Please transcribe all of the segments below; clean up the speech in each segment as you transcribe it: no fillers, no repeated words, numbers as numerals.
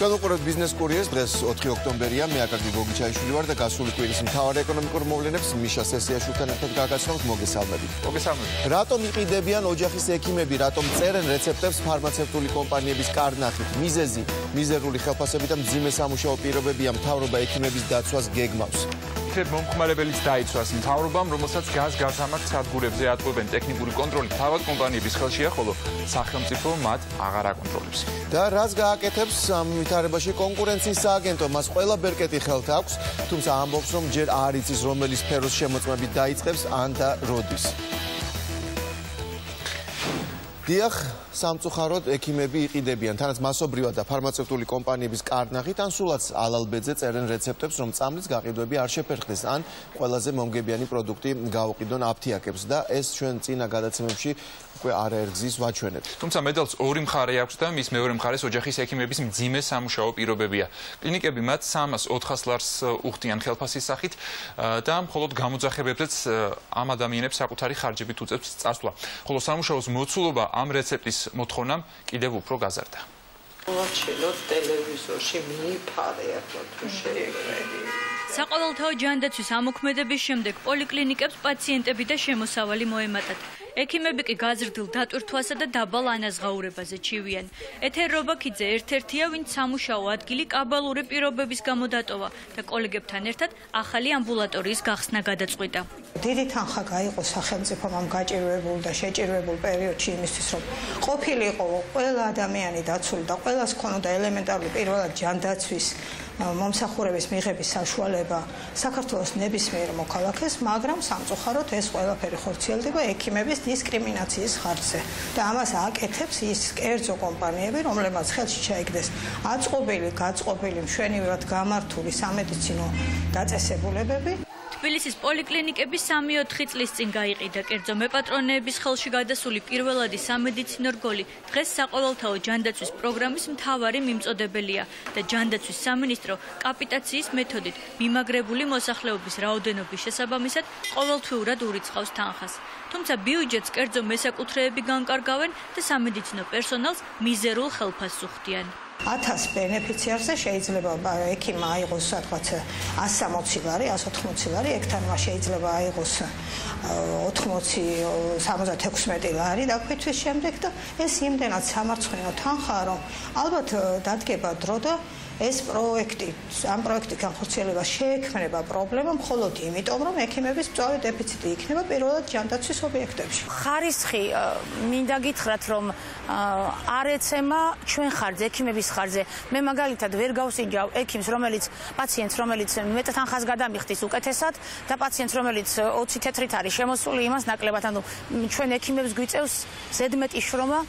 განუყურებთ ბიზნეს კურიერს, დღეს 4 ოქტომბერია, მე აკაკი გოგიჩაიშვილი ვარ და გასული კვირის მთავარ ეკონომიკურ მოვლენებს მიშა სესიაშვილთან ერთად გაგაცნობთ. მოგესალმებით. რატომ იყიდებიან ოჯახის ექიმები, რატომ წერენ რეცეპტებს ფარმაცევტული კომპანიების კარნახით? მიზეზი, მიზერული ხელფასები და მძიმე სამუშაო პირობებია მთავრობა ექიმების დაცვას გეგმავს. მომხმარებელიც დაიცვას მთავრობამ, რომელსაც გაზ-გაზამართ სადგურებზე ატყუებენ ტექნიკური კონტროლი თავად კომპანიების ხელშია, ხოლო სახელმწიფო მათ აღარ აკონტროლებს. და რას გააკეთებს ამ ვითარებაში კონკურენციის სააგენტო? მას ყველა ბერკეტი ხელთ აქვს, თუმცა ამბობს, რომ ჯერ არ იცის რომელი სფეროს შემოწმებით დაიწყებს ან და როდის. დიახ, სამწუხაროდ ექიმები იყიდებიან, თანაც მასობრივად და ფარმაცევტული კომპანიების კარნახით, ან სულაც ალალბეძე წერენ რეცეპტებს, რომ წამლის გაყიდვები არ შეფერხდეს, ან ყველაზე მომგებიანი პროდუქტი გაუყიდონ აფთიაქებს და ეს ჩვენ წინა გადაცემებში უკვე არაერგზის ვაჩვენებთ. თუმცა მედალს ორი მხარე აქვს და მის მეორე მხარეს ოჯახის ექიმების მძიმე სამუშაო პირობებია. კლინიკები მათ 300-400 ლარს უხდიან ხელფასის სახით და მხოლოდ გამოძახებებზეც ამ ადამიანებს საკუთარი ხარჯებით უწევს წასვლა. ხოლო სამუშაოს მოცულობა ამ რეცეპტის მოთხოვნამ კიდევ უფრო გაზარდა. ვაჩინოთ ტელევიზორში მიფარე ახლა თუ შეიძლება. საყოველთაო ჯანდაცვის ამოქმედების შემდეგ პოლიკლინიკებს პაციენტები და შემოსავალი მოემატათ. ექიმები კი გაზრდილ დატვირთვასა და დაბალ ანაზღაურებაზე ჩივიან. ეთერ რობაქიძე ერთ-ერთია, ვინც სამუშაო ადგილი კაბალური პირობების გამო დატოვა და კოლეგებთან ერთად ახალი ამბულატორიის გახსნა გადაწყვიტა. დიდი თანხა გაიყო სახელმწიფომ ამ გაჭირვებულ და შეჭირვებულ პერიოდში იმისთვის, რომ ყოფილიყო ყველა ადამიანი დაცული და ყველას ქონოდა ელემენტარული პირველად ჯანდაცვის მომსახურების მიღების საშუალება საქართველოს ნებისმიერ მოქალაქეს, მაგრამ სამწუხაროდ ეს ყველაფერი ხორციელდება ექიმების დისკრიმინაციის ხარჯზე. და ამას აკეთებს ის კერძო კომპანიები, რომლებმაც ხელში ჩაიგდეს აწყობილი, გაწყობილი, მშვენივრად გამართული სამედიცინო დაწესებულებები. თბილისის პოლიკლინიკები 3-4 წლის წინ გაიყიდა. კერძო მეპატრონეების ხელში გადასული პირველადი სამედიცინო რგოლი დღეს საყოველთაო ჯანდაცვის პროგრამის მთავარი მიმწოდებელია და ჯანდაცვის სამინისტრო კაპიტაციის მეთოდით მიმაგრებული მოსახლეობის რაოდენობის შესაბამისად ყოველთვიურად ურიცხავს თანხას. თუმცა ბიუჯეტს კერძო მესაკუთრეები განკარგავენ და სამედიცინო პერსონალს მიზერულ ხელფასს უხდიან. 1000 ბენეფიციარზე შეიძლება ექიმმა აიღოს სადღაც 160 ლარი, 180 ლარი, ექთანმა შეიძლება აიღოს 76 ლარი დაქვეითვის შემდეგ და ეს იმდენად სამარცხვინო თანხაა, რომ ალბათ დადგება დრო და ეს ამ პროექტი განხორციელება შეექმნება პრობლემა მხოლოდ იმიტომ, რომ ექიმების მწვავე დეფიციტი იქნება პირველად ჯანდაცვის ობიექტებში. ხარისხი მინდა გითხრათ, რომ არ ეცემა ჩვენ ხარჯზე, ექიმების ხარჯზე. მე მაგალითად ვერ გავსინჯავ ექიმს, პაციენტს, რომელიც მეტ თანხას გადამიხდის უკეთესად და პაციენტს, რომელიც 20 თეთრით არის შემოსული, იმას ნაკლებად. ანუ ჩვენ ექიმებს გვიწევს ზედმეტი შრომა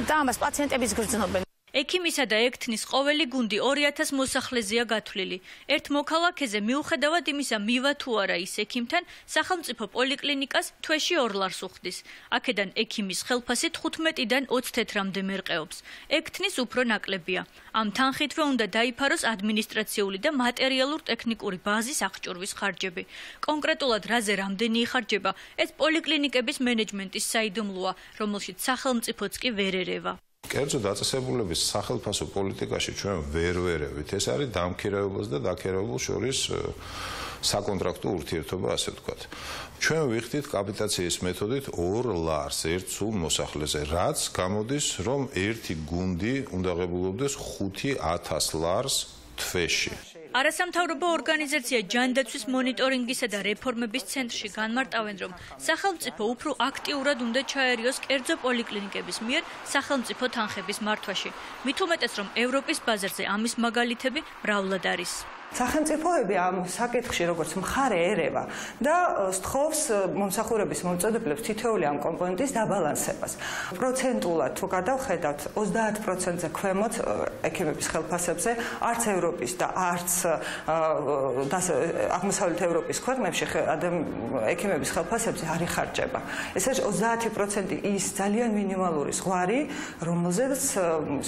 და ამას პაციენტებიც გრძნობენ. ექიმისა და ექთნის ყოველი გუნდი 2000 მოსახლეზეა გათვლილი. ერთ მოქალაქეზე მიუხედავად იმისა, მივა თუ არა ის ექიმთან, სახელმწიფო პოლიკლინიკას თვეში 2 ლარს უხდის. აქედან ექიმის ხელფასი 15-დან 20 თეთრამდე მერყეობს. ექთნის უფრო ნაკლებია. ამ თანხითვე უნდა დაიფაროს ადმინისტრაციული და მატერიალურ-ტექნიკური ბაზის აღჭურვის ხარჯები. კონკრეტულად რაზე რამდენი იხარჯება, ეს პოლიკლინიკების მენეჯმენტის საიდუმლოა, რომელშიც სახელმწიფოც კი ვერ ერევა. კერძო დაწესებულების სახელმწიფო პოლიტიკაში ჩვენ ვერ ვერევით. ეს არის დამქირავებელს და დაქირავებელს შორის საკონტრაქტო ურთიერთობა, ასე ვთქვათ. ჩვენ ვიხდით კაპიტაციის მეთოდით 2 ლარს ერთ სულ მოსახლეზე, რაც გამოდის, რომ ერთი გუნდი უნდა ღებულობდეს 5000 ლარს თვეში. არასამთავრობო ორგანიზაცია ჯანდაცვის მონიტორინგისა და რეფორმების ცენტრში განმარტავენ, რომ სახელმწიფო უფრო აქტიურად უნდა ჩაერიოს კერძო პოლიკლინიკების მიერ სახელმწიფო თანხების მართვაში. მით უმეტეს, რომ ევროპის ბაზარზე ამის მაგალითები მრავლად არის. სახელმწიფოები ამ საკითხში როგორც მხარე ერევა და სთხოვს მომსახურების მომწოდებლებს თითოეული ამ კომპონენტის დაბალანსებას. პროცენტულად თუ გადავხედავთ 30%-ზე ქვემოთ ექიმების ხელფასებზე არც ევროპის და არც აღმოსავლეთ ევროპის ქვეყნებში ექიმების ხელფასებზე არ იხარჯება. ეს არის 30% ის ძალიან მინიმალური ზღვარი, რომელზეც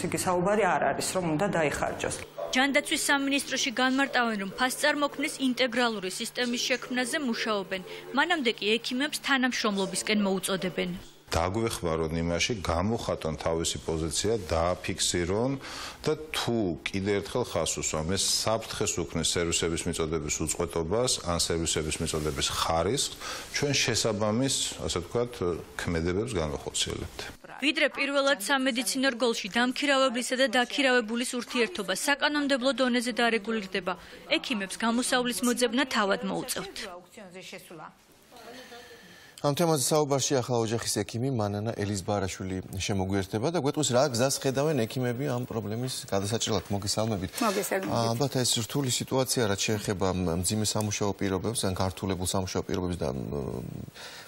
იგი საუბარი არ არის, რომ უნდა დაიხარჯოს. ჯანდაცვის სამინისტროში განმარტავენ, რომ ფასწარმოქმნის ინტეგრალური სისტემის შექმნაზე მუშაობენ. მანამდე კი ექიმებს თანამშრომლობისკენ მოუწოდებენ. დაგვეხმარონ იმაში, გამოხატონ თავისი პოზიცია, დააფიქსირონ და თუ კიდე ერთხელ ხას უსვამ, ეს საფრთხეს უქმნის სერვისების მიწოდების უწყვეტობას, ან სერვისების მიწოდების ხარისხს, ჩვენ შესაბამის, ასე ვთქვათ, ქმედებებს განვახორციელებთ. ვიდრე პირველად სამედიცინო რგოლში დამქირავებლისა და დაქირავებულის ურთიერთობა საკანონმდებლო დონეზე დარეგულირდება, ექიმებს გამოსავლის მოძებნა თავად მოუწევთ. ამ თემაზე საუბარში ახლა ოჯახის ექიმი მანანა ელიზბარაშვილი შემოგვიერთდება და გვეტყვის რა გზას ხედავენ ექიმები ამ პრობლემის გადასაჭრელად. მოგესალმებით. ალბათ ეს რთული სიტუაცია რაც შეეხება მძიმე სამუშაო პირობებს ან გართულებულ სამუშაო პირობებს და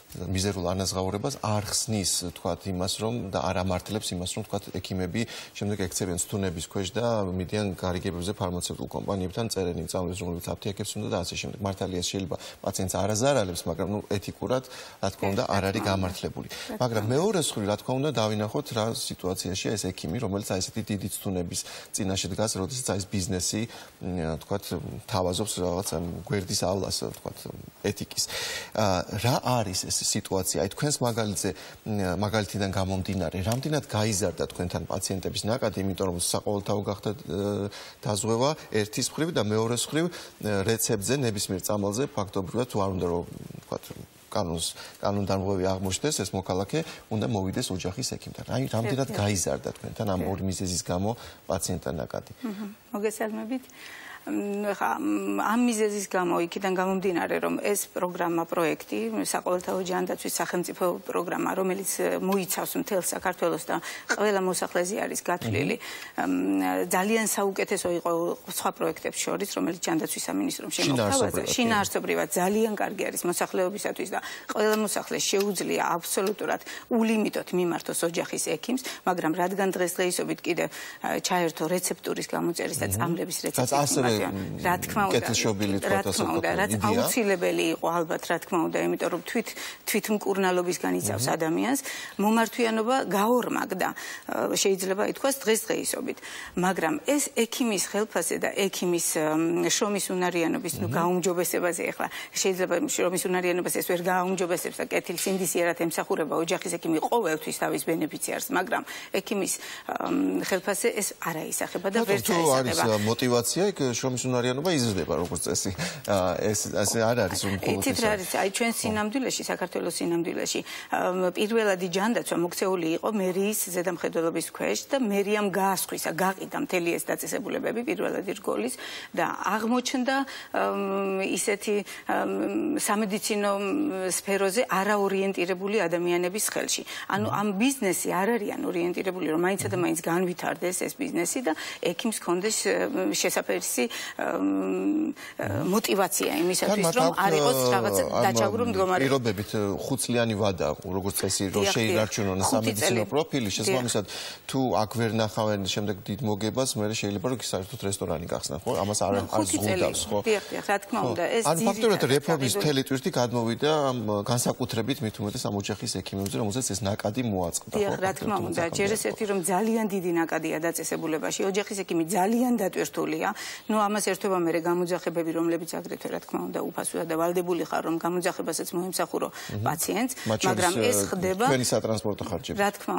მიზერულ ანაზღაურებას არ ხსნის თქვათ იმას რომ და არ ამართლებს იმას რომ თქვათ ექიმები შემდეგ ექცევიან სტუნების ქვეშ და მიდიან გარიგებებზე ფარმაცევტულ კომპანიებთან წერენ იმ წამლებს რომლებიც აფთიაქებს უნდა და ასე შემდეგ. მართალია შეიძლება პაციენტს არ აზარალებს, მაგრამ ნუ ეთიკურად რა თქმა უნდა არ არის გამართლებული. მაგრამ მეორე მხრივ რა თქმა უნდა დავინახოთ რა სიტუაციაშია ეს ექიმი, რომელიც აი ესეთი დიდი სტუნების წინაშე დგას, როდესაც აი ეს ბიზნესი თქვათ თავაზობს რაღაცა გვერდისავლას თქვათ ეთიკის. რა არის ეს სიტუაცია? აი თქვენს მაგალითიდან გამომდინარე, რამდენად გაიზარდა თქვენთან პაციენტების ნაკადი, იმიტომ რომ საყოველთაო გახდა დაზღვევა ერთის მხრივ და მეორეს მხრივ რეცეპტზე ნებისმიერ წამალზე ფაქტობრივად თუ არ უნდა რომ ვთქვათ კანონდამღვევი აღმოჩნდეს ეს მოქალაქე უნდა მოვიდეს ოჯახის ექიმთან. აი რამდენად გაიზარდა თქვენთან ამ ორი მიზეზის გამო პაციენტთა ნაკადი? მოგესალმებით. ამ მიზეზის გამო იქიდან გამომდინარე რომ ეს პროგრამა პროექტი საყოველთაო ჯანდაცვის სახელმწიფო პროგრამა რომელიც მოიცავს მთელ საქართველოს და ყველა მოსახლეზე არის გათვლილი ძალიან საუკეთესო იყო სხვა პროექტებს შორის რომელიც ჯანდაცვის სამინისტრომ შემოთავაზა შინაარსობრივად ძალიან კარგი არის მოსახლეობისათვის და ყველა მოსახლეს შეუძლია აბსოლუტურად ულიმიტოდ მიმართოს ოჯახის ექიმს მაგრამ რადგან დღესდღეობით კიდე ჩაერთო რეცეპტურის გამოწერის და წამლების რეცეპტი რა თქმა უნდა, რაც აუცილებელი იყო ალბათ, რა თქმა უნდა, იმიტომ რომ თვითმკურნალობისგან იცავს ადამიანს, მომართვიანობა გაორმაგდა, შეიძლება ითქვას დღესდღეობით. მაგრამ ეს ექიმის ხელფასზე და ექიმის შრომის უნარიანობის გაუმჯობესებაზე ახლა შეიძლება შრომის უნარიანობას ეს ვერ გააუმჯობესებს და კეთილსინდისიერად ემსახურება ოჯახის ექიმი ყოველთვის თავის ბენეფიციარს, მაგრამ ექიმის ხელფასზე ეს არ აისახება და ვერ წაისახება. არის мотивация შრომის უნარიანობა იზრდება როგორც წესი. ეს არ არის რომ მხოლოდ ეს არის აი ჩვენ სინამდვილეში საქართველოს სინამდვილეში პირველადი ჯანდაცვა მოქცეული იყო მერიის ზედამხედველობის ქვეშ და მერიამ გაასხვისა გაყიდა მთელი ეს დაწესებულებები პირველადი რგოლის და აღმოჩნდა ისეთი სამედიცინო სფეროზე არაორიენტირებული ადამიანების ხელში. ანუ ამ ბიზნესი არ არიან ორიენტირებული რომ მაინცადა მაინც განვითარდეს ეს ბიზნესი და ექიმს კონდეს შესაძლებელი мотивация იმისათვის რომ არ იყოს რაღაცა დაჯაგრო მდგომარეობა. პირობებით ხუთწლიანი ვადა როგორც წესი რომ შეინარჩუნონ სამედიცინო პროფილი, შესაბამისად თუ აქ ვერ ნახავენ შემდეგ დიდ მოგებას, მე შეიძლება რომ საერთოდ რესტორანი გახსნან, ხო? ამას არ ზღუდავს, ხო? დიახ, რა თქმა უნდა, ეს ან ფაქტობრივად რეფორმის მთელი ტვირთი გადმოვიდა განსაკუთრებით მით უმეტეს ამ ოჯახის ექიმებზე, რომელსაც ეს ნაკადი მოაწყდა, ხო? დიახ, რა თქმა უნდა, ჯერ ესეთი რომ ძალიან დიდი ნაკადია დაწესებულებაში, ოჯახის ექიმი ძალიან დატვირთულია. ნუ ამას ერთობა მე გამოძახებები რომლებიც აგრეთვე რა თქმა უნდა უფასოა და ვალდებული ხარ რომ გამოძახებასაც მოემსახურო პაციენტს მაგრამ ეს ხდება თქვენი სატრანსპორტო ხარჯები რა თქმა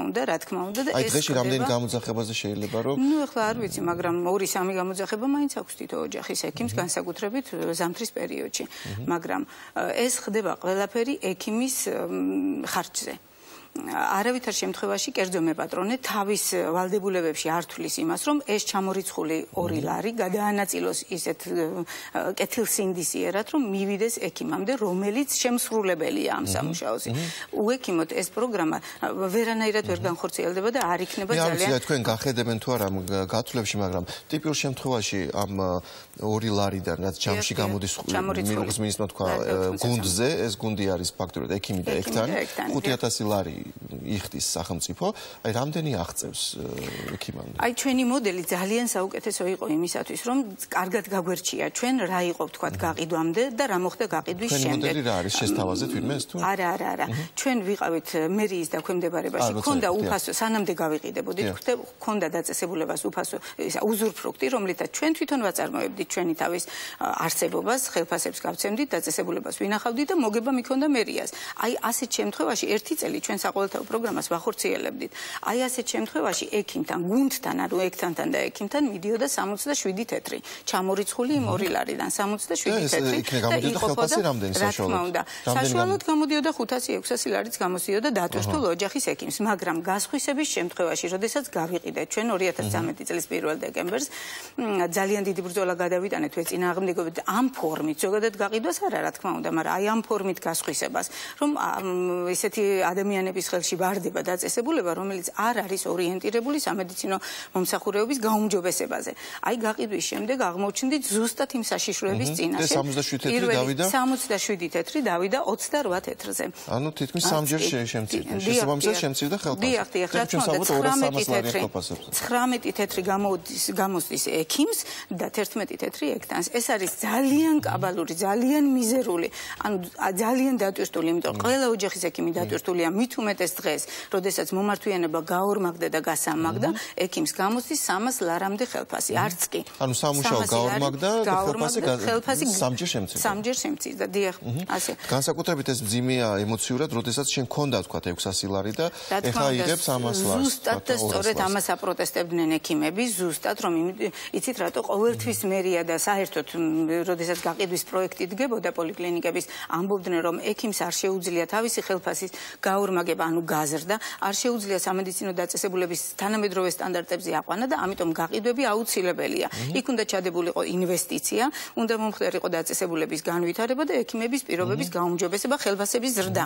უნდა და აი დღეში რამდენი გამოძახებაზე შეიძლება რომ ნუ ახლა არ ვიცი მაგრამ 2-3 გამოძახება მაინც აქვს თითო ოჯახის ექიმს განსაკუთრებით ზამთრის პერიოდში მაგრამ ეს ხდება ყველაფერი ექიმის ხარჯზე არავითარ შემთხვევაში კერძო მეპატრონე თავის ვალდებულებებში არ თვლის იმას, რომ ეს ჩამორიცხული 2 ლარი გადაანაწილოს ისეთ კეთილსინდისიერად, რომ მივიდეს ექიმამდე, რომელიც შემსრულებელია ამ სამუშაოზე. უექიმოთ ეს პროგრამა ვერანაირად ვერ განხორციელდება და არ იქნება ძალიან. აი, თქვენ გახედებენ თუ არა გათვლებში, მაგრამ ტიპიურ შემთხვევაში ამ 2 ლარიდან რაც ჯამში გამოდის მინისტრმა თქვა გუნდზე, ეს გუნდი არის ფაქტობრივად ექიმი და ექთანი, 5000 ლარი იხდის სახელმწიფო, აი რამდენი აღწევს ექიმამდე? აი ჩვენი მოდელი ძალიან საუკეთესო იყო იმისათვის, რომ კარგად გაგვერჩია ჩვენ რა იყო თქვა გაყიდვამდე და რა მოხდა გაყიდვის შემდეგ. ჩვენი მოდელი რა არის შესთავაზე თვითონ ეს თუ? არა. ჩვენ ვიყავით მერიის დაქვემდებარებაში, ქონდა უფასო, სანამდე გავიყიდებოდით, ქონდა დაწესებულებას უფასო, უზურპფრუქტი, რომლითაც ჩვენ თვითონ ვაწარმოებდით ჩვენი თავის არსებობას, ხელფასებს გავცემდით, დაწესებულებას ვინახავდით და მოგება მიქონდა მერიას. აი ასეთ შემთხვევაში ერთი წელი ჩვენ საყოველთაო პროგრამას ვახორციელებდით. აი ასეთ შემთხვევაში ექიმთან, გუნდთან, ანუ ექთანთან და ექიმთან მიდიოდა 67 თეთრი. ჩამორიცხული იმ 2 ლარიდან 67 თეთრი. და იყოფოდა რამდენი საშუალოდ? საშუალოდ გამოდიოდა 500-600 ლარიც გამოსიოდა დატვირთულ ოჯახის ექიმს, მაგრამ გასხვისების შემთხვევაში, როდესაც გავიყიდეთ ჩვენ 2013 წლის 1 დეკემბერს, ძალიან დიდი ბრძოლა გადავიტანეთ ეწინააღმდეგობით ამ ფორმით, ზოგადად გაყიდვას არა, რა თქმა უნდა, მაგრამ აი ამ ფორმით გასხვისებას, რომ ესეთი ადამიანების ხელში ვარდება დაწესებულება, რომელიც არ არის ორიენტირებული სამედიცინო მომსახურეობის გაუმჯობესებაზე. აი გაყიდვის შემდეგ აღმოჩნდით ზუსტად იმ საშიშროების წინაშე. 67 თეთრი დავიდა 28 თეთრზე. ანუ თითქმის სამჯერ შემცირდა. შესაბამისად შემცირდა ხელფასი. დიახ, რა თქმა უნდა, 19 თეთრი გამოსდის ექიმს და 11 თეთრი ექთანს. ეს არის ძალიან კაბალური, ძალიან მიზერული, ანუ ძალიან დატვირთული, იმიტომ ყველა ოჯახის ექიმი დატვირთულია მით უმეტეს დღეს, როდესაც მომართვიანება გაორმაგდა და გასამაგდა, ექიმს გამოსდის 300 ლარამდე ხელფასი, არც კი. ანუ სამუშაო გაორმაგდა და ხელფასი სამჯერ შემცირდა. სამჯერ შემცირდა, დიახ, ასე. განსაკუთრებით ეს მძიმეა ემოციურად, როდესაც შენ ქონდა თქვა 600 ლარი და ეხლა იღებს 300 ლარს. ზუსტად და სწორედ ამას აპროტესტებდნენ ექიმები, ზუსტად რომ იცით რატო ყოველთვის მერია და საერთოდ როდესაც გაყიდვის პროექტი დგებოდა პოლიკლინიკების, ამბობდნენ რომ ექიმს არ შეუძლია თავისი ხელფასის გაორმაგება, ანუ გაზრდა, არ შეუძლია სამედიცინო დაწესებულების თანამედროვე სტანდარტებზე აყვანა და ამიტომ გაყიდვები აუცილებელია. იქ უნდა ჩადებულიყო ინვესტიცია, უნდა მომხდარიყო დაწესებულების განვითარება და ექიმების პირობების გაუმჯობესება, ხელფასების ზრდა.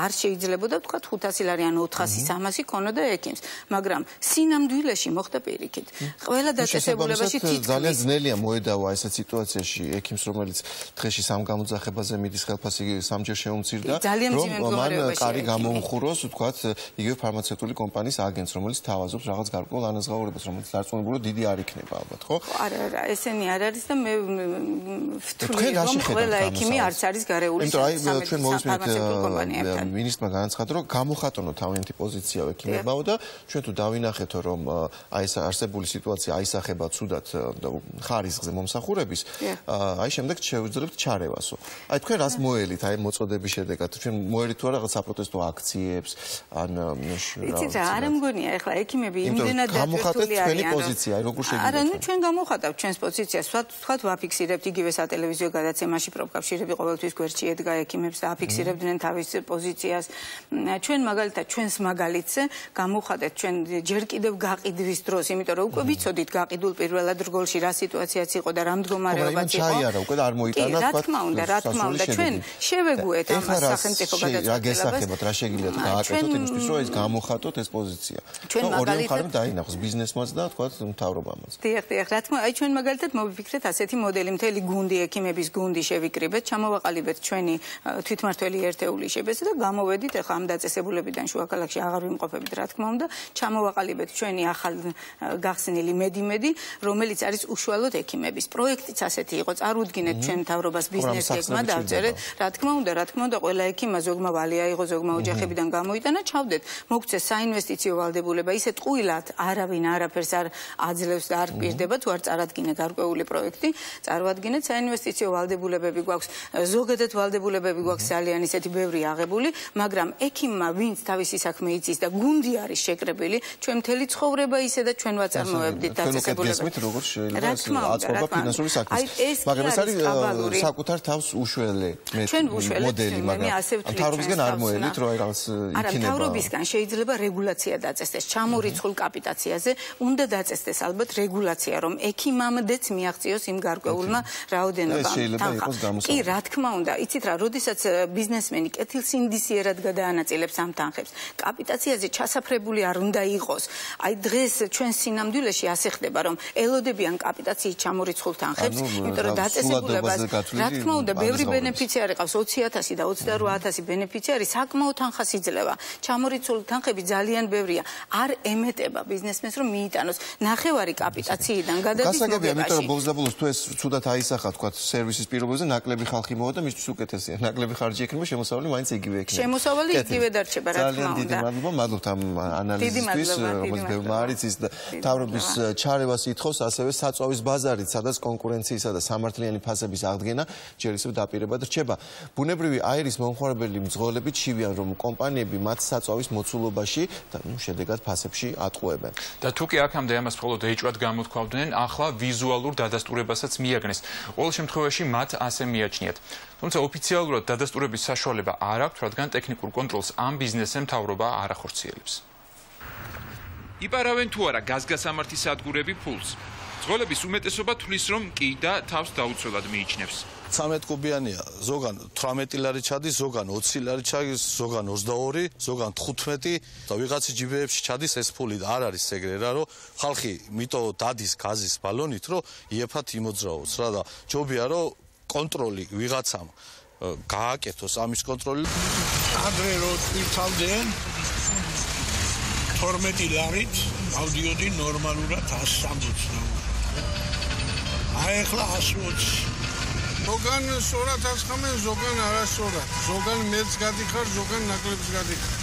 არ შეიძლებოდა თქვა 500 ლარი ან 400-300 ქონოდა ექიმს, მაგრამ სინამდვილეში მოხდა პირიქით. ყველა დაწესებულებაში ძალიან ძნელია მოედავა ესეთ სიტუაციაში ექიმს, რომელიც დღეში სამ გამოძახებაზე მიდის ხელფასი სამჯერ შეუმცირდა, რომ მან კარი გამოუხუროს, თქვათ, იგივე ფარმაცევტული კომპანიის აგენტს, რომელიც თავაზობს რაღაც გარკვეულ ანაზღაურებას, რომელიც დარწმუნებული დიდი არ იქნება ალბათ, ხო? არა, ესენი არ არის და მე ვთვლი, რომ ყველა ექიმი არც არის გარეული ფარმაცევტულ კომპანიებთან. მინისტრმა განაცხადა, რომ გამოხატონო თავიანთი პოზიცია ექიმებაო და ჩვენ თუ დავინახეთო, რომ აი ეს არსებული სიტუაცია აისახება ცუდად ხარისხზე მომსახურების, აი შემდეგ შევიძლებთ ჩარევასო. აი თქვენ რას მოელით აი მოწოდების შედეგად? ჩვენ მოელით თუ რაღაც საპროტესტო აქციებს, ან იცით რა, არ მგონია ეხლა ექიმები იმდენად გამოხატეთ თქვენი პოზიცია, აი როგორ შეგიძლიათ? არა, ნუ ჩვენ გამოხატავთ ჩვენს პოზიციას, ვთქვათ ვაფიქსირებთ იგივე სატელევიზიო გადაცემაში პროფკავშირები ყოველთვის გვერდში ედგა ექიმებს და აფიქსირებდნენ თავის პოზიციას. ჩვენ მაგალითად ჩვენს მაგალითზე გამოხატეთ ჩვენ ჯერ კიდევ გაყიდვის დროს, იმიტომ რომ უკვე ვიცოდით გაყიდულ პირველად რგოლში რა სიტუაციაც იყო და რა მდგომარეობაც იყო. ჩაიარა უკვე არ მოიტანა თქვა. რა თქმა უნდა, ჩვენ შევეგუეთ ამას სახელმწიფო გადაწყვეტილებებს. რა გესახებათ, რა შეგიძლიათ გააკეთოთ იმისთვის, რომ ეს გამოხატოთ ეს პოზიცია. ჩვენ ორივე მხარემ დაინახოს ბიზნესმაც და თქვა მთავრობამაც. დიახ, რა თქმა უნდა, აი ჩვენ მაგალითად მოვიფიქრეთ ასეთი მოდელი, მთელი გუნდი, ექიმების გუნდი შევიკრიბეთ, ჩამოვაყალიბეთ ჩვენი თვითმართველი ერთეული შებეცე და გამოვედით ახლა ამ დაწესებულებიდან შუაქალაქში აღარ ვიმყოფებით, რა თქმა უნდა, ჩამოვაყალიბეთ ჩვენი ახალ გახსნილი მედი, რომელიც არის უშუალოდ ექიმების. პროექტიც ასეთი იყო, წარუდგინეთ ჩვენ მთავრობას ბიზნეს გეგმა დავწერეთ, რა თქმა უნდა, ყველა ექიმმა ზოგმა ვალი აიღო, ზოგმა ოჯახებიდან გამოიტანა, ჩავდეთ, მოგცეს საინვესტიციო ვალდებულება, ისე ტყუილად არავინ არაფერს არ აძლევს და არ პირდება, თუ არ წარადგინე გარკვეული პროექტი, წარვადგინეთ საინვესტიციო ვალდებულებები გვაქვს, ზოგადად ვალდებულებები გვაქვს ძალიან ისეთი ბევრი აღებული, მაგრამ ექიმმა ვინც თავისი საქმე იცის და გუნდი არის შეკრებილი, ჩვენ მთელი ცხოვრება ისე და ჩვენ ვაწარმოებდით დაწესებულებებს. როგორ შეიძლება აწყობა ფინანსური საქმის. მაგრამ ეს არის საკუთარ თავს უშველე მოდელი, მაგრამ მთავრობისგან არ მოელით, რომ აი რაღაც იქნება. არა, მთავრობისგან შეიძლება რეგულაცია დაწესდეს, ჩამორიცხულ კაპიტაციაზე უნდა დაწესდეს ალბათ რეგულაცია, რომ ექიმამდეც მიაღწიოს იმ გარკვეულმა რაოდენობამ თანხა. კი, რა თქმა უნდა, იცით რა, როდესაც ბიზნესმენი კეთილსინდისიერად გადაანაწილებს ამ თანხებს, კაპიტაციაზე ჩასაფრებული არ უნდა იყოს. აი დღეს ჩვენ სინამდვილეში ასე ხდება, რომ ელოდებიან კაპიტაციის ჩამორიცხულ თანხებს, იმიტომ რომ დაწესებულებას, რა თქმა უნდა, ბევრი ბენეფიციარი ყავს, 20.000 და 28.000 ბენეფიციარი საკმაო თანხას იძლევა. ჩამორიცხული თანხები ძალიან ბევრია. არ ემეტება ბიზნესმენს რომ მიიტანოს ნახევარი კაპიტაციიდან გადადის მოგებაში. გასაგებია, იმიტომ რომ ბოლოს თუ ეს ცუდად აისახა, თქვა სერვისის პირობებზე, ნაკლები ხალხი მოვა და მისთვის უკეთესია. ნაკლები ხარჯი ექნება, შემოსავალი მაინც იგივე ექნება. შემოსავალი იგივე დარჩება, რა თქმა უნდა. ძალიან დიდი მადლობა, მადლობთ ამ ანალიზისთვის, რომელიც ბევრმა არის ის და მთავრობის ჩარევას ითხოვს, ასევე საწვავის ბაზარით, სადაც კონკურენციისა და სამართლიანი ფასების აღდგენა ჯერ ისევ დაპირებად რჩება. ბუნებრივი აირის მომხმარებელი მძღოლები ჩივიან, რომ კომპანია კომპანიები მათ საწვავის მოცულობაში და შედეგად ფასებში ატყუებენ. და თუ კი აქამდე ამას მხოლოდ ეჭვად გამოთქვავდნენ, ახლა ვიზუალურ დადასტურებასაც მიაგნეს. ყოველ შემთხვევაში მათ ასე მიაჩნიათ. თუმცა ოფიციალურად დადასტურების საშუალება არ აქვთ, რადგან ტექნიკურ კონტროლს ამ ბიზნესზე მთავრობა არ ახორციელებს. იპარავენ თუ არა გაზგასამართის სადგურები ფულს. ძღოლების უმეტესობა თვლის, რომ კი და თავს დაუცველად მიიჩნევს. 13 კუბიანია, ზოგან 18 ლარი ჩადის, ზოგან 20 ლარი ჩადის, ზოგან 22, ზოგან 15 და ვიღაცი ჯიბეებში ჩადის ეს ფული და არ არის ეგრე რა, რომ ხალხი მიტო დადის გაზის ბალონით, რომ იეფათ იმოძრაოს რა და ჯობია რომ კონტროლი ვიღაცამ გააკეთოს ამის კონტროლი. ადრე რო წირთავდნენ 12 ლარით ავდიოდი ნორმალურად 160. აი ახლა 120. ზოგან სწორად ასხამენ, ზოგან არასწორად. ზოგან მეც გადიხარ, ზოგან ნაკლებს გადიხარ.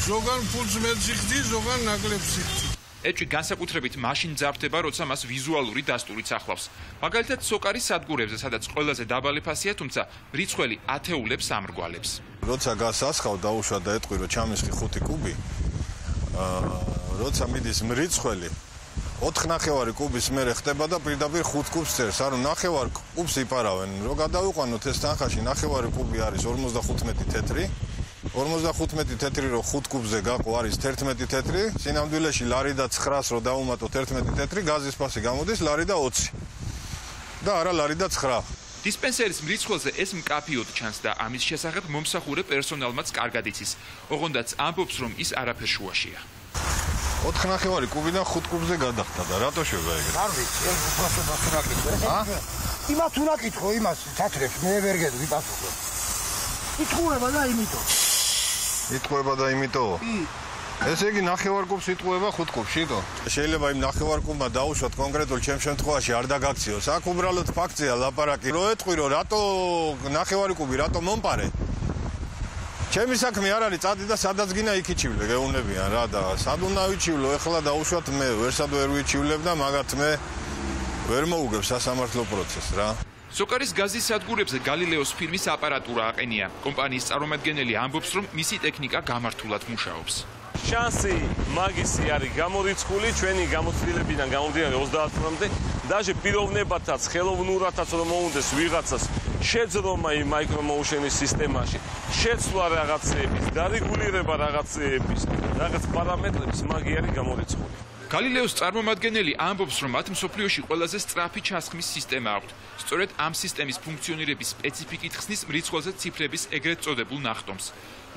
ზოგან ფულს მეც იხდი, ზოგან ნაკლებს იხდი. ეჭვი განსაკუთრებით მაშინ ძარბდება, როცა მას ვიზუალური დასტურიც ახლავს. მაგალითად, სოკარის სადგურებზე, სადაც ყველაზე დაბალი ფასია, თუმცა მრიცხველი ათეულებს ამრგვალებს. როცა გასასხავ დაუშვა და ეტყვი, რომ ჩამისხი 5 კუბი, როცა მიდის მრიცხველი 4.5 კუბის მერე ხდება და პირდაპირ 5 კუბს წერს. ანუ 9 კუბს იპარავენ. რო გადავიყვანოთ ეს თანხაში 9 კუბი არის 55 თეთრი. 55 თეთრი რო 5 კუბზე გაყო არის 11 თეთრი. სინამდვილეში ლარი და 900 რო დავუმატოთ 11 თეთრი, გაზის ფასი გამოდის ლარი და 20. და არა ლარი და 9. დისპენსერის მრიცხველზე ეს მკაფიოდ ჩანს და ამის შესახებ მომსახურე პერსონალმაც კარგად იცის. ოღონდაც ამბობს, რომ ის არაფერ შუაშია. 4.5 კუბიდან 5 კუბზე გადახდა და რატო შევა ეგრე? არ ვიცი, ეს უბრალოდ უნდა კითხო. იმათ უნდა კითხო, იმას თათრებს მე ვერ გეტყვი პასუხი. იტყუება და იმითო. იტყუება და იმითო? ესე იგი 9 კუბს იტყუება 5 კუბში, თო? შეიძლება იმ 9 კუბმა დაუშვათ კონკრეტულ ჩემ შემთხვევაში არ დაგაქციოს. აქ უბრალოდ ფაქტია ლაპარაკი. რო ეტყვი რომ რატო 9 კუბი რატო მომპარე? ჩემი საქმე არ არის წადი და სადაც გინა იქ იჩივლე გეუნებიან რა და სად უნდა ვიჩივლო ეხლა დაუშვათ მე ვერსად ვერ ვიჩივლებ და მაგათ მე ვერ მოუგებ სასამართლო პროცესს რა. სოკარის გაზის სადგურებზე გალილეოს ფირმის აპარატურა აყენია. კომპანიის წარმომადგენელი ამბობს, რომ მისი ტექნიკა გამართულად მუშაობს. შანსი მაგისი არის გამორიცხული ჩვენი გამოცდილებიდან გამომდინარე 30 წლამდე დაჟე პიროვნებათაც ხელოვნურათაც რომ მოუნდეს ვიღაცას შეძრომა იმ მაიკრომოუშენის სისტემაში შეცვლა რაღაცეების დარეგულირება რაღაცეების რაღაც პარამეტრების მაგი არის გამორიცხული. გალილეოს წარმომადგენელი ამბობს, რომ მათ მსოფლიოში ყველაზე სწრაფი ჩასხმის სისტემა აქვთ. სწორედ ამ სისტემის ფუნქციონირების სპეციფიკით ხსნის მრიცხველზე ციფრების ეგრეთ წოდებულ ნახტომს.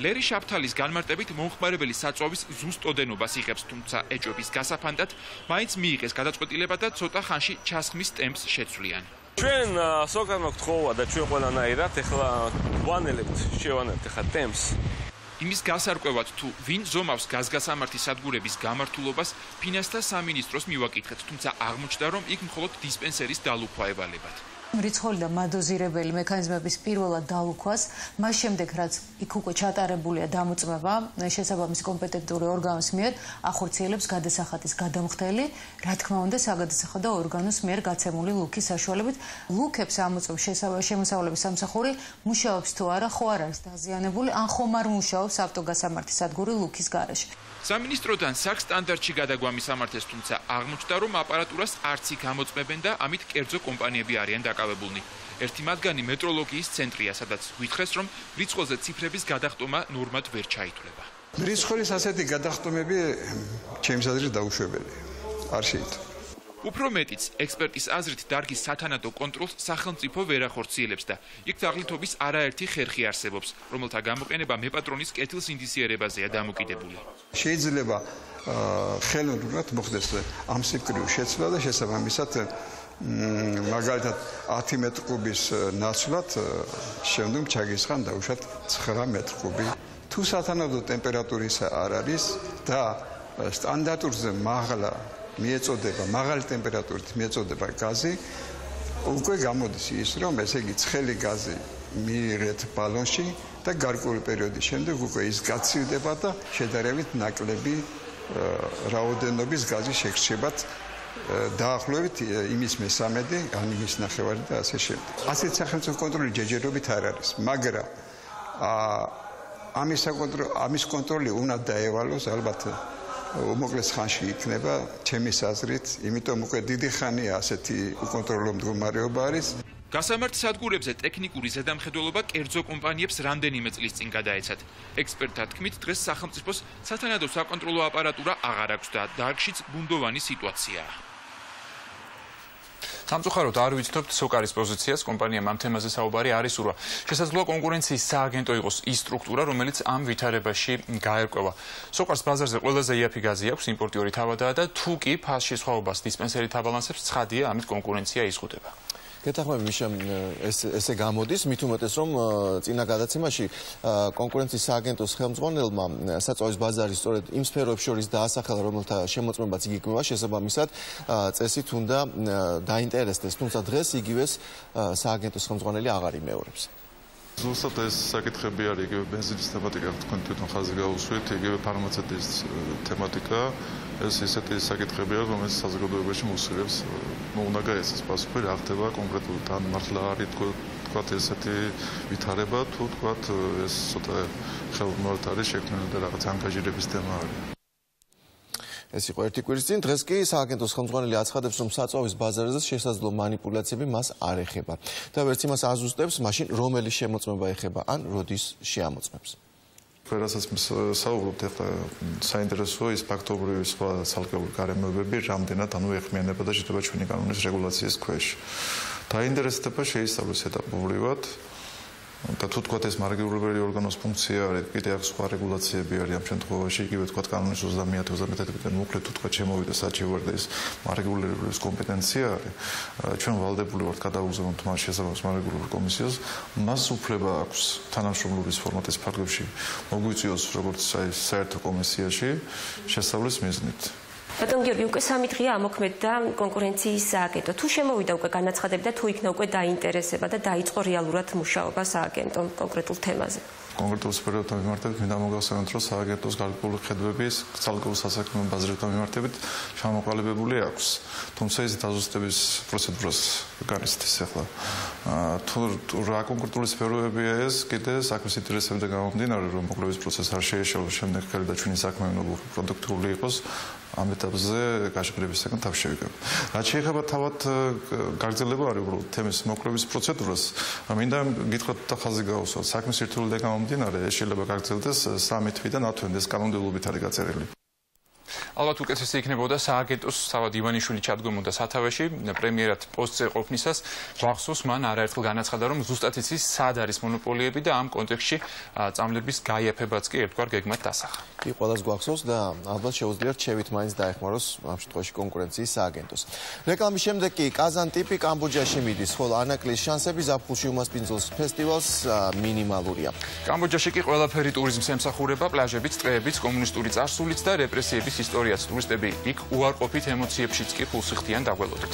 ლერი შაფთალის განმარტებით მომხმარებელი საწვავის ზუსტ ოდენობას იღებს, თუმცა ეჭვების გასაფანდად მაინც მიიღეს გადაწყვეტილება და ცოტა ხანში ჩასხმის ტემპს შეცვლიან. ჩვენ სოკარმა გთხოვა და ჩვენ ყველანაირად ეხლა ვანელებთ, შევანებთ ეხლა ტემპს. იმის გასარკვევად თუ ვინ ზომავს გაზგასამართის სადგურების გამართულობას, ფინანსთა სამინისტროს მივაკითხეთ, თუმცა აღმოჩნდა, რომ იქ მხოლოდ დისპენსერის დალუქვა ევალებათ. მრიცხველი და მადოზირებელი მექანიზმების პირველად დალუქვას, მას შემდეგ რაც იქ უკვე ჩატარებულია დამოწმება შესაბამის კომპეტენტური ორგანოს მიერ ახორციელებს გადასახადის გადამხდელი, რა თქმა უნდა საგადასახადო ორგანოს მიერ გაცემული ლუქის საშუალებით ლუქებს ამოწმებს შემოსავლების სამსახური მუშაობს თუ არა, ხო არ არის დაზიანებული, ან ხომ არ მუშაობს ავტოგასამართის სადგური ლუქის გარეშე. სამინისტროდან საქ სტანდარტში გადაგვამის სამართეს, თუმცა აღმოჩნდა, რომ აპარატურას არც იქ ამოწმებენ და ამით კერძო კომპანიები არიან დაკავებულნი. ერთი მათგანი მეტროლოგიის ცენტრია, სადაც გვითხრეს, რომ მრიცხველზე ციფრების გადახტომა ნორმად ვერ ჩაითვლება. მრიცხველის ასეთი გადახტომები ჩემს აზრით დაუშვებელია. არ შეიძლება. უფრო მეტიც, ექსპერტის აზრით დარგის სათანადო კონტროლს სახელმწიფო ვერ ახორციელებს და იქ თაღლითობის არაერთი ხერხი არსებობს, რომელთა გამოყენება მეპატრონის კეთილს ინდისიერებაზეა დამოკიდებული. შეიძლება ხელოვნურად მოხდეს ამ სიკვდილის შეცვლა და შესაბამისად მაგალითად 10 მეტრ კუბის ნაცვლად შემდგომ ჩაგისხან დაუშვათ 9 მეტრ კუბი. თუ სათანადო ტემპერატურისა არ არის და სტანდარტურზე მიეწოდება მაღალი ტემპერატურით მიეწოდება გაზი, უკვე გამოდის ის, რომ ესე იგი ცხელი გაზი მიიღეთ ბალონში და გარკვეული პერიოდის შემდეგ უკვე ის გაცივდება და შედარებით ნაკლები რაოდენობის გაზი შეგრჩებათ დაახლოებით იმის მესამედი, ან იმის ნახევარი და ასე შემდეგ. ასეთ სახელმწიფო კონტროლი ჯერჯერობით არ არის, მაგრამ ამის კონტროლი უნდა დაევალოს ალბათ უმოკლეს ხანში იქნება ჩემის აზრით, იმიტომ უკვე დიდი ხანია ასეთი უკონტროლო მდგომარეობა არის. გასამართ სადგურებზე ტექნიკური ზედამხედველობა კერძო კომპანიებს რამდენიმე წლის წინ გადაეცათ. ექსპერტთა თქმით, დღეს სახელმწიფოს სათანადო საკონტროლო აპარატურა აღარ აქვს და დარგშიც ბუნდოვანი სიტუაციაა. სამწუხაროდ არ ვიცნობთ სოკარის პოზიციას, კომპანიამ ამ თემაზე საუბარი არ ისურვა. შესაძლოა კონკურენციის სააგენტო იყოს ის სტრუქტურა, რომელიც ამ ვითარებაში გაერკვევა. სოკარს ბაზარზე ყველაზე იაფი გაზი აქვს, იმპორტიორი თავადაა და თუ კი ფასში სხვაობას დისპენსერი თაბალანსებს, ცხადია, ამით კონკურენცია იზღუდება. გეთახმები მიშა ესე გამოდის, მით უმეტეს რომ წინა გადაცემაში კონკურენციის სააგენტოს ხელმძღვანელმა საწვავის ბაზარი სწორედ იმ სფეროებს შორის დაასახელა, რომელთა შემოწმებაც იგი იქმნება, შესაბამისად წესით უნდა დაინტერესდეს, თუმცა დღეს იგივეს სააგენტოს ხელმძღვანელი აღარ იმეორებს. ზუსტად ეს საკითხები არის იგივე ბენზინის თემატიკა, თქვენ თვითონ ხაზი გაუსვით, იგივე ფარმაცევტის თემატიკა, ეს ისეთი საკითხებია, რომელიც საზოგადოებაში მოსილებს, უნდა გაეცეს პასუხი, რა ხდება კონკრეტულად, ან მართლა არის თქვათ ესეთი ვითარება, თუ თქვათ ეს ცოტა ხელმოერთ არის შექმნილი და რაღაც ანგაჟირების თემა არის. ეს იყო ერთი კვირის წინ, დღეს კი სააგენტოს ხელმძღვანელი აცხადებს, რომ საწვავის ბაზარზე შესაძლო манипуляციები მას არ ეხება და ვერც იმას აზუსტებს, მაშინ რომელი შემოწმება ეხება ან როდის შეამოწმებს. რასაც საუბრობთ ახლა საინტერესოა ის ფაქტობრივი სხვა ცალკეული გარემოებები რამდენად ეხმიანება და შეიძლება ჩვენი კანონის რეგულაციის ქვეშ. დაინტერესება შეისწავლოს ეტაპობრივად და თუ თქვათ ეს მარგირებელი ორგანოს ფუნქცია არის, კიდე აქვს სხვა რეგულაციები არის ამ შემთხვევაში, იგივე თქვათ კანონის 30-31-დან მოკლედ თუ თქვათ შემოვიდა საჩივარ და ეს მარგირებლის კომპეტენცია არის, ჩვენ ვალდებული ვართ გადავუზრდოთ მას შესაბამის მარგირებულ კომისიას, მას უფლება აქვს თანამშრომლობის ფორმატის ფარგლებში მოგვიწვიოს როგორც საერთო კომისიაში შესწავლის მიზნით. ბატონ გიორგი, უკვე 3 დღეა ამოქმედდა კონკურენციის სააგენტო. თუ შემოვიდა უკვე განაცხადები და თუ იქნა უკვე დაინტერესება და დაიწყო რეალურად მუშაობა სააგენტომ კონკრეტულ თემაზე. კონკრეტულ სფეროებთან მიმართებით მინდა მოგახსენოთ, რომ სააგენტოს გარკვეული ხედვების ცალკეულ სასაქმო ბაზრებთან მიმართებით ჩამოყალიბებული აქვს. თუმცა ის დაზუსტების პროცედურას განიცდის ახლა. თუ რა კონკრეტული სფეროებია ეს, კიდე საქმის ინტერესებიდან გამომდინარე, რომ მოკვლევის პროცესი არ შეეშალოს შემდეგ ხელი და ჩვენი საქმე უნდა პროდუქტიული იყოს, ამ ეტაპზე გაშფრებისგან თავს შევიგებ. რაც შეეხება თავად გაგრძელება არის უბრალოდ თემის მოკვლევის პროცედურას, მინდა გითხრათ და ხაზი გაუსვათ. საქმის ერთეულიდან გამომდინარე, ეს შეიძლება გაგრძელდეს 3 თვიდან 10 თვემდე, ეს კანონმდებლობით არის გაწერილი. ალბათ უკეთესი იქნებოდა სააგენტოს თავად ივანიშვილი ჩადგომოდა სათავეში პრემიერად პოსტზე ყოფნისას გვახსოვს მან არაერთხელ განაცხადა რომ ზუსტად იცის სად არის მონოპოლიები და ამ კონტექსტში წამლების გაიაფებაც კი ერთგვარ გეგმად დასახა. კი ყველას გვახსოვს და ალბათ შეუძლიათ შევით მაინც დაეხმაროს ამ შემთხვევაში კონკურენციის სააგენტოს. რეკლამის შემდეგ კი კაზან ტიპი კამბოჯაში მიდის, ხოლო ანაკლის შანსები ზაფხულში უმასპინძელს ფესტივალს მინიმალურია. კამბოჯაში კი ყველაფერი ტურიზმს ემსახურება, პლაჟებიც, ტყეებიც, კომუნისტური წარსულიც და რეპრესიების ისტორიაც. ტურისტები იქ უარყოფით ემოციებშიც კი ფულსიხდიან დაგველოდეთ.